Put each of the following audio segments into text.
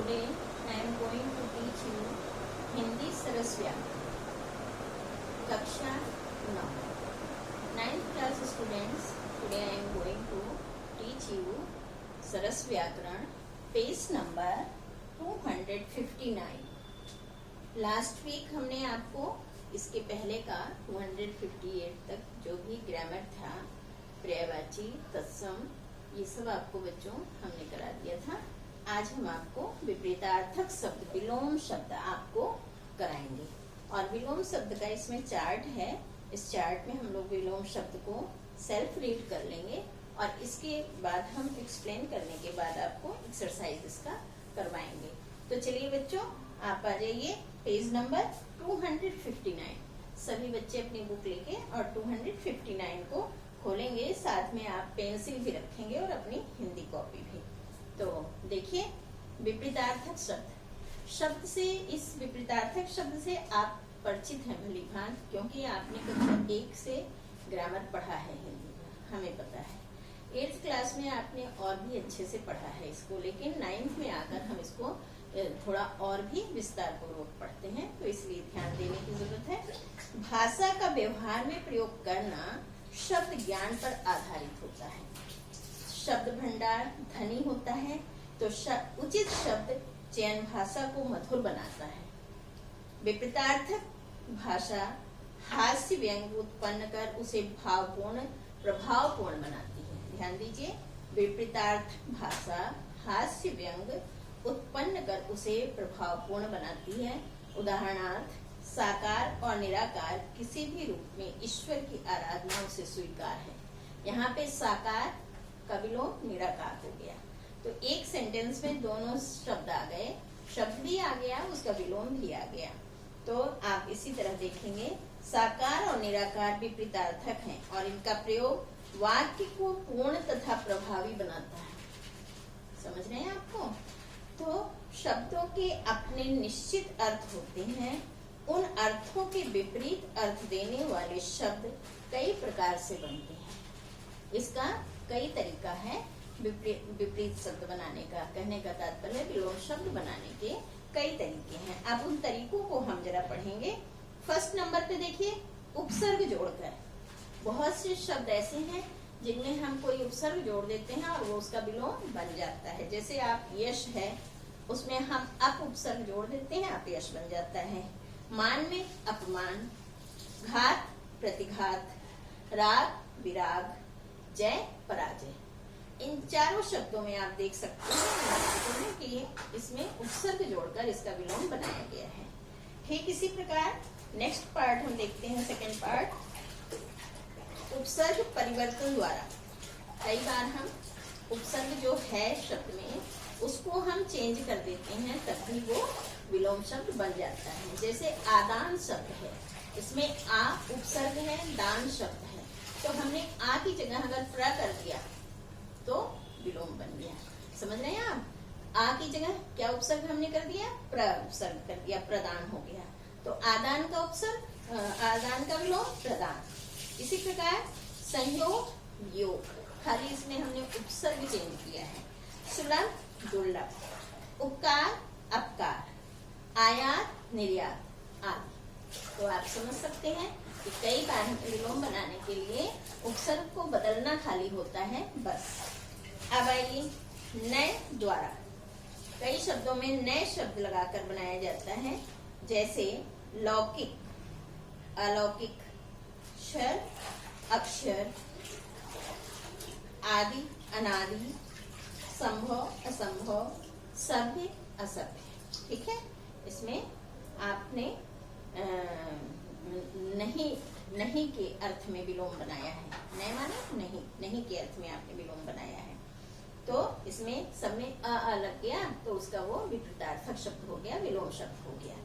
Today I am going to teach you Hindi सरस व्याकरण कक्षा 9 9th class students. Today I am going to teach you सरस व्याकरण page number 259. Last week हमने आपको इसके पहले का 258 तक जो भी ग्रामर था, पर्यायवाची, तत्सम, ये सब आपको बच्चों हमने करा दिया था. आज हम आपको विपरीतार्थक शब्द, विलोम शब्द आपको कराएंगे. और विलोम शब्द का इसमें चार्ट है. इस चार्ट में हम लोग विलोम शब्द को सेल्फ रीड कर लेंगे और इसके बाद हम एक्सप्लेन करने के बाद आपको एक्सरसाइज इसका करवाएंगे. तो चलिए बच्चों, आप आ जाइए पेज नंबर 259. सभी बच्चे अपनी बुक लेके और 259 को खोलेंगे. साथ में आप पेंसिल भी रखेंगे और अपनी हिंदी कॉपी भी. तो देखिए, विपरीतार्थक शब्द. शब्द से, इस विपरीतार्थक शब्द से आप परिचित हैं भली भांति, क्योंकि आपने कक्षा 1 से ग्रामर पढ़ा है हिंदी का, हमें पता है. 8th क्लास में आपने और भी अच्छे से पढ़ा है इसको, लेकिन 9th में आकर हम इसको थोड़ा और भी विस्तार पूर्वक पढ़ते हैं, तो इसलिए ध्यान देने की जरूरत है. भाषा का व्यवहार में प्रयोग करना शब्द ज्ञान पर आधारित होता है. शब्द भंडार धनी होता है, तो उचित शब्द चयन भाषा को मधुर बनाता है. विपरीतार्थक भाषा हास्य व्यंग उत्पन्न कर उसे भावपूर्ण, प्रभावपूर्ण बनाती है. ध्यान दीजिए, विपरीतार्थ भाषा हास्य व्यंग उत्पन्न कर उसे प्रभावपूर्ण बनाती है. उदाहरणार्थ, साकार और निराकार किसी भी रूप में ईश्वर की आराधना उसे स्वीकार है. यहाँ पे साकार का विलोम निराकार हो गया. तो एक सेंटेंस में दोनों शब्द आ गए, शब्द भी आ गया, उसका विलोम भी आ गया. तो आप इसी तरह देखेंगे, साकार और निराकार विपरीतार्थक हैं और इनका प्रयोग वाक्य को पूर्ण तथा प्रभावी बनाता है. समझ रहे हैं आपको? तो शब्दों के अपने निश्चित अर्थ होते हैं. उन अर्थों के विपरीत अर्थ देने वाले शब्द कई प्रकार से बनते हैं. इसका कई तरीका है विपरीत शब्द बनाने का. कहने का तात्पर्य विलोम शब्द बनाने के कई तरीके हैं. अब उन तरीकों को हम जरा पढ़ेंगे. फर्स्ट नंबर पे देखिए, उपसर्ग जोड़कर. बहुत से शब्द ऐसे हैं जिनमें हम कोई उपसर्ग जोड़ देते हैं और वो उसका विलोम बन जाता है. जैसे आप यश है, उसमें हम अप उपसर्ग जोड़ देते हैं, अपयश बन जाता है. मान में अपमान, घात प्रतिघात, राग विराग, जय पराजय. इन चारों शब्दों में आप देख सकते हैं कि इसमें उपसर्ग जोड़कर इसका विलोम बनाया गया है. ठीक इसी प्रकार नेक्स्ट पार्ट हम देखते हैं. सेकंड पार्ट, उपसर्ग परिवर्तन द्वारा. कई बार हम उपसर्ग जो है शब्द में उसको हम चेंज कर देते हैं, तब भी वो विलोम शब्द बन जाता है. जैसे आदान शब्द है, इसमें आ उपसर्ग है, दान शब्द है, तो हमने आ की जगह अगर प्र कर दिया तो विलोम बन गया. समझ रहे हैं आप? आ की जगह क्या उपसर्ग हमने कर दिया? प्र उपसर्ग कर दिया, प्रदान हो गया. तो आदान का उपसर्ग, आदान का विलोम प्रदान. इसी प्रकार संयोग योग, खाली इसमें हमने उपसर्ग चेंज किया है. सुलभ दुर्लभ, उपकार अपकार, आयात निर्यात आदि. तो आप समझ सकते हैं कि कई बार विलोम बनाने के लिए उपसर्ग को बदलना खाली होता है, बस. अब आइए नए द्वारा. कई शब्दों में नए शब्द लगाकर बनाया जाता है. जैसे लौकिक, अलौकिक, क्षर अक्षर, आदि अनादि, संभव असंभव, सभ्य असभ्य. ठीक है, इसमें आपने नहीं के अर्थ में विलोम बनाया है. नहीं माने नहीं के अर्थ में आपने विलोम बनाया है. तो इसमें सब में अ लग गया, तो उसका वो विपरीतार्थक शब्द हो गया, विलोम शब्द हो गया.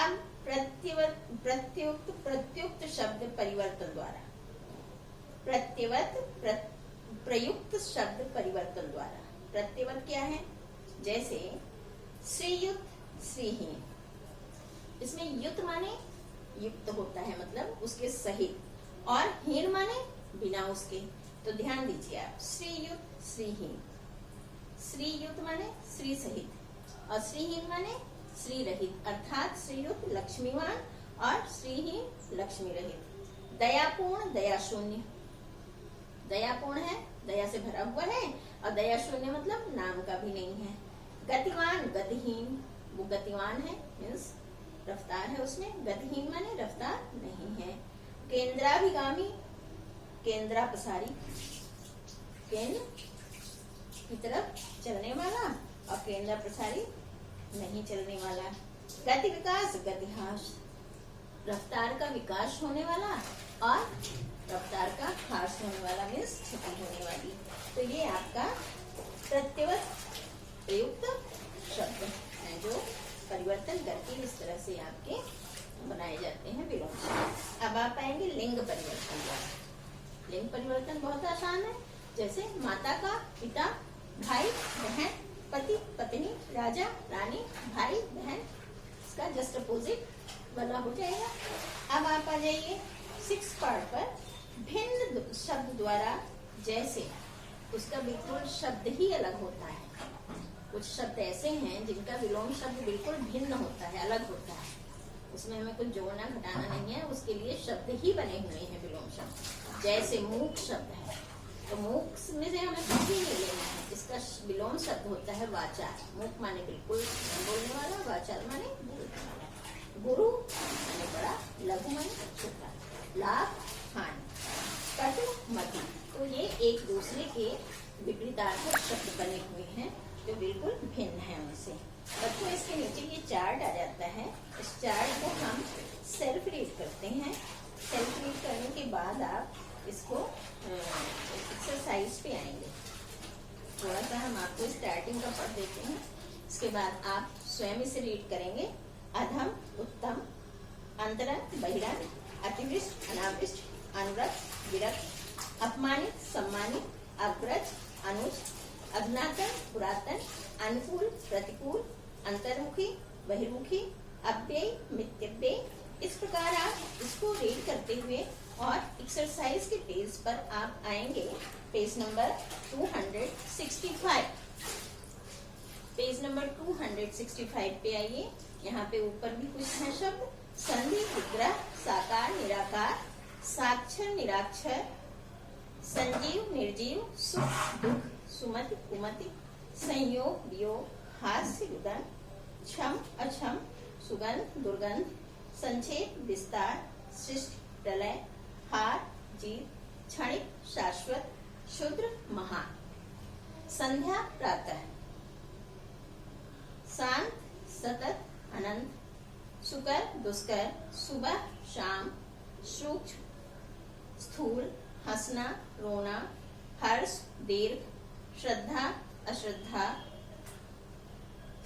अब प्रत्युक्त शब्द परिवर्तन द्वारा. प्रयुक्त शब्द परिवर्तन द्वारा. प्रत्यवत क्या है? जैसे श्रीयुक्त श्रीहीन. इसमें युक्त माने युक्त होता है, मतलब उसके सहित, और हीन माने बिना उसके. तो ध्यान दीजिए आप, श्रीयुक्त श्रीहीन. श्रीयुक्त माने श्री सहित और श्रीहीन माने श्री रहित, अर्थात श्रीयुक्त लक्ष्मीवान और श्रीहीन लक्ष्मी रहित। दयापूर्ण दया शून्य, दयापूर्ण है, दया से भरा हुआ है, और दया शून्य मतलब नाम का भी नहीं है। गतिवान गतिहीन, वो गतिवान है मीन्स रफ्तार है उसमें, गतिहीन माने रफ्तार नहीं है। केंद्राभिगामी, केंद्रा पसारी, केंद्र की तरफ चलने वाला और केंद्र प्रसारी नहीं चलने वाला। गति विकास गतिहास, रफ्तार का विकास होने वाला और रफ्तार का ह्रास होने वाला मीन्स क्षति होने वाली। तो ये आपका प्रत्यवत प्रयुक्त शब्द है जो परिवर्तन करके इस तरह से आपके बनाए जाते हैं विलोम शब्द। अब आप आएंगे लिंग परिवर्तन। लिंग परिवर्तन बहुत आसान है, जैसे माता का पिता, भाई बहन, पति पत्नी, राजा रानी, भाई बहन, इसका जस्ट अपोजिट वाला हो जाएगा। अब आप आ जाइए 6 पार्ट पर। भिन्न शब्द द्वारा, जैसे उसका बिल्कुल शब्द ही अलग होता है। कुछ शब्द ऐसे हैं जिनका विलोम शब्द बिल्कुल भिन्न होता है, अलग होता है, उसमें हमें कुछ जोड़ना घटाना नहीं है, उसके लिए शब्द ही बने हुए हैं विलोम शब्द। जैसे मूक शब्द है, तो मूक में से हमें कुछ भी नहीं लेना है, इसका विलोम शब्द होता है वाचाल। मूक माने बिल्कुल बोलने वाला, वाचाल माने बोलने वाला। गुरु माने बड़ा, लघु माने छोटा, लाभ हानि, कटु मधु। तो ये एक दूसरे के विपरीतार्थक शब्द बने हुए हैं जो बिल्कुल भिन्न है उनसे। बच्चों इसके नीचे ये चार्ट आ जाता है, इस चार्ट को हम सेल्फ रीड करते हैं। सेल्फ रीड करने के बाद आप इसको एक्सरसाइज पे आएंगे। थोड़ा सा हम आपको स्टार्टिंग का पढ़ देते हैं, इसके बाद आप स्वयं इसे रीड करेंगे। अधम उत्तम, अंतरंग बहिरंग, अतिवृष्ट अनावृष्ट, अनुरक्त विरक्त, अपमानित सम्मानित, अग्रज अनुज, अज्ञातन पुरातन, अनुकूल प्रतिकूल, अंतर्मुखी बहिर्मुखी, अव्यय मित्यव्यय। इस प्रकार आप इसको रीड करते हुए और एक्सरसाइज के पेज पर आप आएंगे, पेज नंबर 265। पेज नंबर 265 पे आइए। यहाँ पे ऊपर भी कुछ है शब्द। संधि विग्रह, साकार निराकार, साक्षर निराक्षर, संजीव निर्जीव, सुख दुख, सुमति कुमति, संयोग वियोग, हास्य रुदन, क्षम अक्षम, सुगंध दुर्गंध, संक्षेप विस्तार, सृष्टि प्रलय, हार जीत, क्षणिक शाश्वत, शूद्र महान। संध्या प्रातः, शांत सतत अनंत, सुकर दुष्कर, सुबह शाम, सूक्ष्म स्थूल, हंसना रोना, हर्ष दीर्घ, श्रद्धा अश्रद्धा,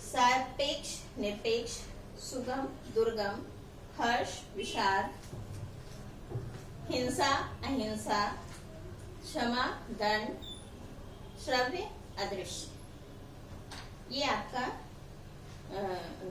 सापेक्ष निरपेक्ष, सुगम दुर्गम, हर्ष विषाद, हिंसा अहिंसा, क्षमा दंड, श्रव्य अदृश्य। ये आपका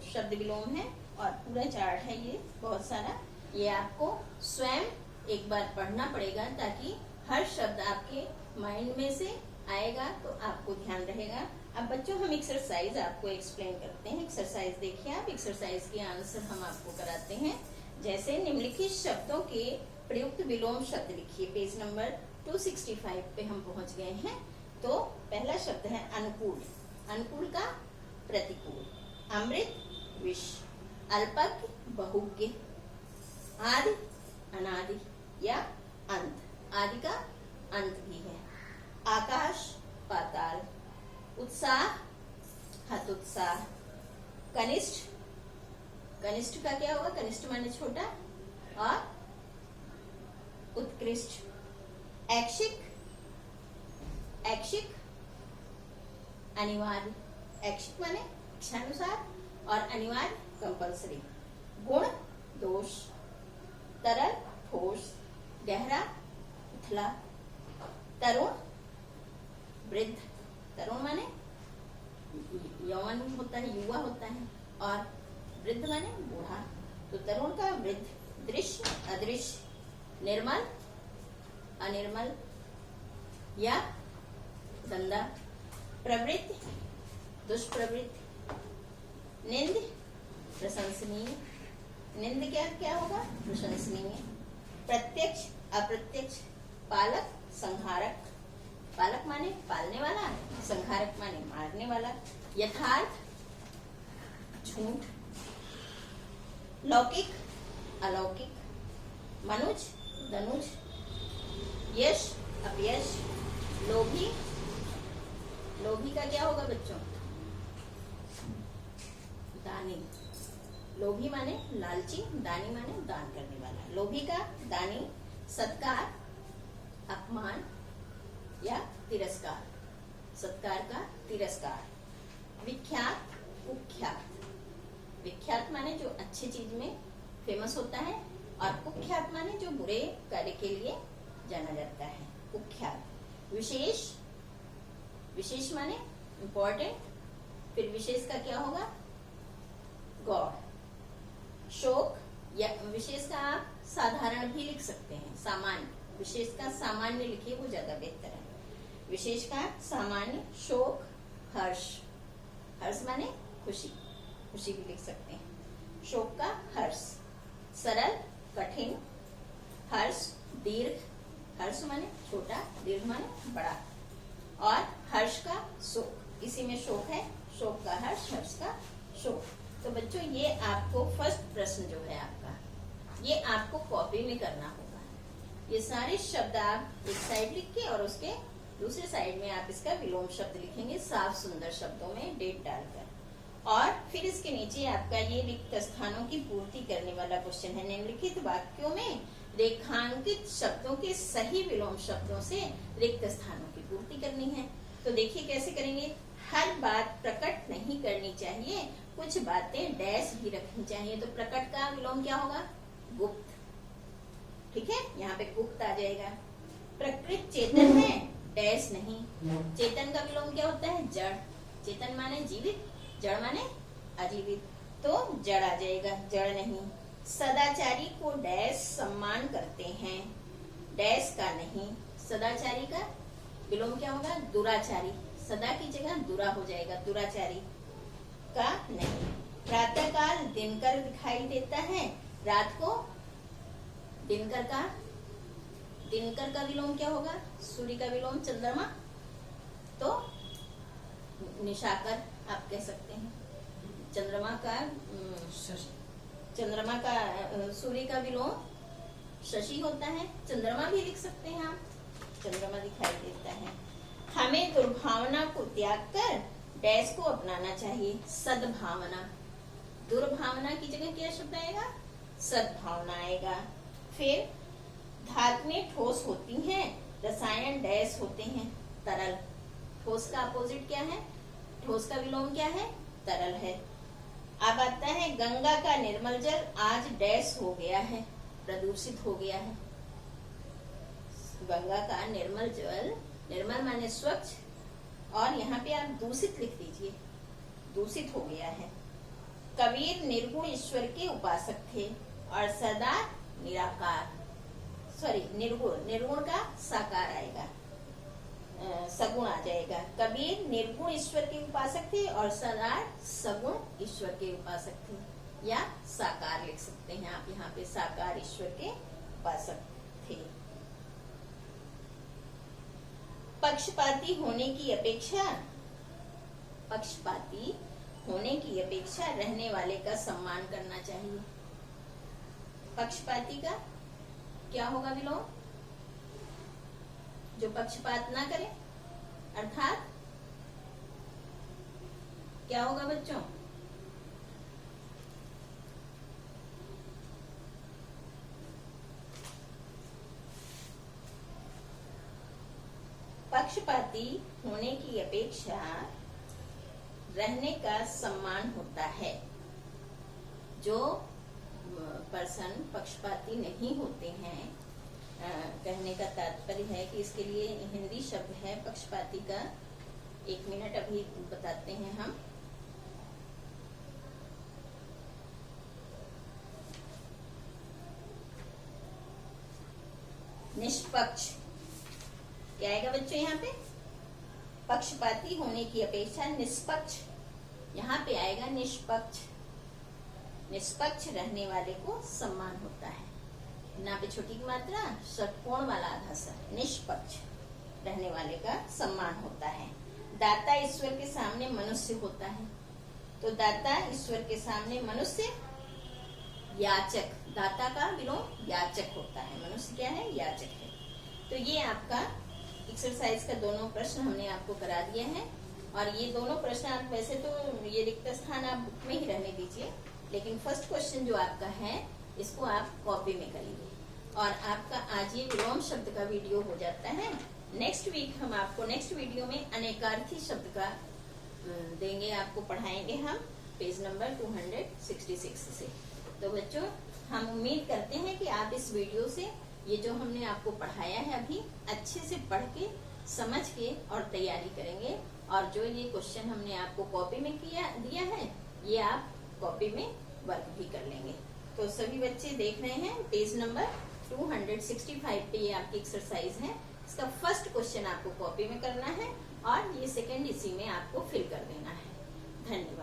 शब्द विलोम है और पूरा चार्ट है ये बहुत सारा। ये आपको स्वयं एक बार पढ़ना पड़ेगा ताकि हर शब्द आपके माइंड में से आएगा तो आपको ध्यान रहेगा। अब बच्चों हम एक्सरसाइज आपको एक्सप्लेन करते हैं। एक्सरसाइज देखिए आप, एक्सरसाइज के आंसर हम आपको कराते हैं। जैसे निम्नलिखित शब्दों के प्रयुक्त विलोम शब्द लिखिए। पेज नंबर 265 पे हम पहुंच गए हैं। तो पहला शब्द है अनुकूल। अनुकूल का प्रतिकूल। अमृत विष, अल्पज्ञ बहुज्ञ, आदि अनादि या अंत। आदि का अंत भी है। आकाश पाताल, उत्साह हतोत्साह, कनिष्ठ, कनिष्ठ का क्या होगा? कनिष्ठ माने छोटा, और उत्कृष्ट। ऐच्छिक, ऐच्छिक अनिवार्य। ऐच्छिक माने इच्छानुसार और अनिवार्य कंपल्सरी। गुण दोष, तरल ठोस, गहरा उथला, तरुण वृद्ध। तरुण माने यौवन होता है, युवा होता है, और वृद्ध माने बूढ़ा। तो तरुण का वृद्ध। दृश्य अदृश्य, निर्मल अनिर्मल या गंदा। प्रवृत्ति दुष्प्रवृत्ति, निंद प्रशंसनीय, निंद क्या क्या होगा, प्रशंसनीय। प्रत्यक्ष अप्रत्यक्ष, पालक संहारक, पालक माने पालने वाला, संहारक माने मारने वाला। यथार्थ झूठ, लौकिक अलौकिक, मनुज धनुज, यश अपयश, लोभी, लोभी का क्या होगा बच्चों, दानी, लोभी माने लालची, दानी माने दान करने वाला। लोभी का दानी, सत्कार अपमान या तिरस्कार, सत्कार का तिरस्कार। विख्यात कुख्यात, विख्यात माने जो अच्छी चीज में फेमस होता है, और कुख्यात माने जो बुरे कार्य के लिए जाना जाता है, कुख्यात। विशेष, विशेष माने इम्पोर्टेंट, फिर विशेष का क्या होगा, गॉड। शोक, या विशेष का आप साधारण भी लिख सकते हैं, सामान्य, विशेष का सामान्य लिखिए वो ज्यादा बेहतर है। विशेष का सामान्य, शोक, हर्ष, हर्ष माने खुशी, खुशी भी लिख सकते हैं, शोक का हर्ष। सरल कठिन, हर्ष दीर्घ, हर्ष माने छोटा, दीर्घ माने बड़ा, और हर्ष का शोक, इसी में शोक है, शोक का हर्ष, हर्ष का शोक। तो बच्चों ये आपको फर्स्ट प्रश्न जो है आपका, ये आपको कॉपी में करना होगा। ये सारे शब्द आप एक साइड लिख के और उसके दूसरे साइड में आप इसका विलोम शब्द लिखेंगे साफ सुंदर शब्दों में डेट डालकर। और फिर इसके नीचे आपका ये रिक्त स्थानों की पूर्ति करने वाला क्वेश्चन है। निम्नलिखित वाक्यों में रेखांकित शब्दों के सही विलोम शब्दों से रिक्त स्थानों की पूर्ति करनी है। तो देखिए कैसे करेंगे। हर बात प्रकट नहीं करनी चाहिए, कुछ बातें डैश भी रखनी चाहिए। तो प्रकट का विलोम क्या होगा, गुप्त, ठीक है, यहाँ पे गुप्त आ जाएगा। प्रकृति चेतन है, डैश नहीं। चेतन का विलोम क्या होता है, जड़। चेतन माने जीवित, जड़ माने अजीवित, तो जड़ आ जाएगा, जड़ नहीं। सदाचारी को डैश सम्मान करते हैं, डैश का नहीं। सदाचारी का विलोम क्या होगा, दुराचारी। सदा की जगह दुरा हो जाएगा, दुराचारी का नहीं। प्रातःकाल दिनकर दिखाई देता है, रात को दिनकर का, दिनकर का विलोम क्या होगा, सूर्य का विलोम चंद्रमा, तो निशाकर आप कह सकते हैं। चंद्रमा का, चंद्रमा का, सूर्य का विलोम शशि होता है, चंद्रमा भी लिख सकते हैं आप, चंद्रमा दिखाई देता है। हमें दुर्भावना को त्याग कर डैश को अपनाना चाहिए, सद्भावना। दुर्भावना की जगह क्या शब्द आएगा, सद्भावना आएगा। फिर धातुएं ठोस होती हैं, रसायन डैश होते हैं, तरल। ठोस का अपोजिट क्या है, ठोस का विलोम क्या है, तरल है। अब आता है गंगा का निर्मल जल आज डैश हो गया है, प्रदूषित हो गया है। गंगा का निर्मल जल, निर्मल माने स्वच्छ, और यहाँ पे आप दूषित लिख दीजिए, दूषित हो गया है। कबीर निर्गुण ईश्वर के उपासक थे और सदा निराकार, सॉरी निर्गुण, निर्गुण का साकार आएगा, सगुण आ जाएगा। कबीर निर्गुण ईश्वर के उपासक थे और सदा सगुण ईश्वर के उपासक थे, या साकार लिख सकते हैं आप, यहाँ पे साकार ईश्वर के उपासक थे। पक्षपाती होने की अपेक्षा, पक्षपाती होने की अपेक्षा रहने वाले का सम्मान करना चाहिए। पक्षपाती का क्या होगा विलोम, जो पक्षपात ना करे, अर्थात क्या होगा बच्चों, पक्षपाती होने की अपेक्षा रहने का सम्मान होता है। जो पर्सन पक्षपाती नहीं होते हैं, कहने का तात्पर्य है कि इसके लिए हिंदी शब्द है पक्षपाती का, 1 मिनट अभी बताते हैं हम। निष्पक्ष क्या आएगा बच्चों यहाँ पे, पक्षपाती होने की अपेक्षा निष्पक्ष यहाँ पे आएगा निष्पक्ष। निष्पक्ष रहने वाले को सम्मान होता है। ना पे छोटी की मात्रा, षटकोण वाला आधा सर, निष्पक्ष रहने वाले का सम्मान होता है। दाता ईश्वर के सामने मनुष्य होता है, तो दाता ईश्वर के सामने मनुष्य याचक, दाता का विलोम याचक होता है, मनुष्य क्या है, याचक है। तो ये आपका एक्सरसाइज का दोनों प्रश्न हमने आपको करा दिया है। और ये दोनों प्रश्न आप वैसे तो ये रिक्त स्थान आप बुक में ही रहने दीजिए, लेकिन फर्स्ट क्वेश्चन जो आपका है इसको आप कॉपी में करिए। और आपका आज ये विलोम शब्द का वीडियो हो जाता है। नेक्स्ट वीक हम आपको नेक्स्ट वीडियो में अनेकार्थी शब्द का देंगे, आपको पढ़ाएंगे हम पेज नंबर 266 से। तो बच्चों, हम उम्मीद करते हैं कि आप इस वीडियो से ये जो हमने आपको पढ़ाया है अभी अच्छे से पढ़ के, समझ के और तैयारी करेंगे। और जो ये क्वेश्चन हमने आपको कॉपी में दिया है, ये आप कॉपी में वर्क भी कर लेंगे। तो सभी बच्चे देख रहे हैं पेज नंबर 265 पे ये आपकी एक्सरसाइज है। इसका फर्स्ट क्वेश्चन आपको कॉपी में करना है और ये सेकंड इसी में आपको फिल कर देना है। धन्यवाद।